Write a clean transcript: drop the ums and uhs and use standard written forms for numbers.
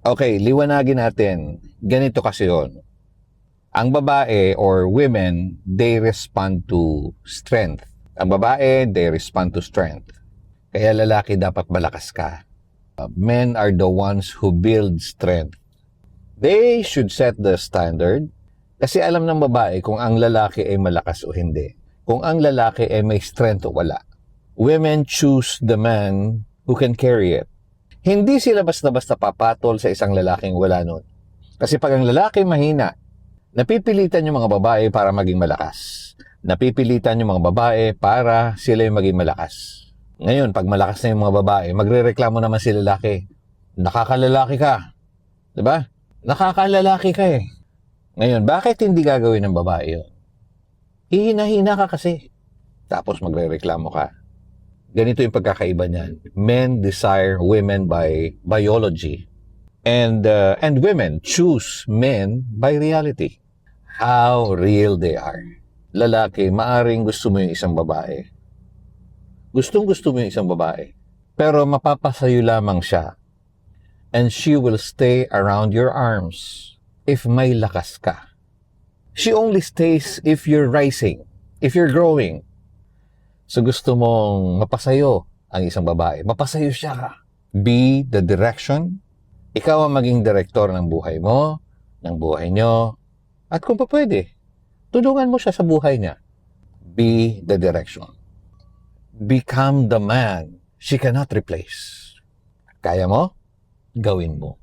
Okay, liwanagin natin. Ganito kasi yun. Ang babae or women, they respond to strength. Ang babae, they respond to strength. Kaya lalaki dapat malakas ka. Men are the ones who build strength. They should set the standard kasi alam ng babae kung ang lalaki ay malakas o hindi. Kung ang lalaki ay may strength o wala. Women choose the man who can carry it. Hindi sila basta-basta papatol sa isang lalaking wala nun. Kasi pag ang lalaki mahina, napipilitan yung mga babae para maging malakas. Napipilitan yung mga babae para sila yung maging malakas. Ngayon, pag malakas na yung mga babae, magrereklamo naman si lalaki. Nakakalalaki ka. Diba? Nakakalalaki ka eh. Ngayon, bakit hindi gagawin ng babae yun? Hihina-hina ka kasi. Tapos magrereklamo ka. Ganito yung pagkakaiba niyan. Men desire women by biology. And women choose men by reality. How real they are. Lalaki, maaring gusto mo yung isang babae. Gustong-gusto mo yung isang babae. Pero mapapasayo lamang siya. And she will stay around your arms if may lakas ka. She only stays if you're rising, if you're growing. So gusto mong mapasayo ang isang babae. Mapasayo siya. Be the direction. Ikaw ang maging direktor ng buhay mo, ng buhay nyo. At kung pa pwede, tulungan mo siya sa buhay niya. Be the direction. Become the man she cannot replace. Kaya mo? Gawin mo.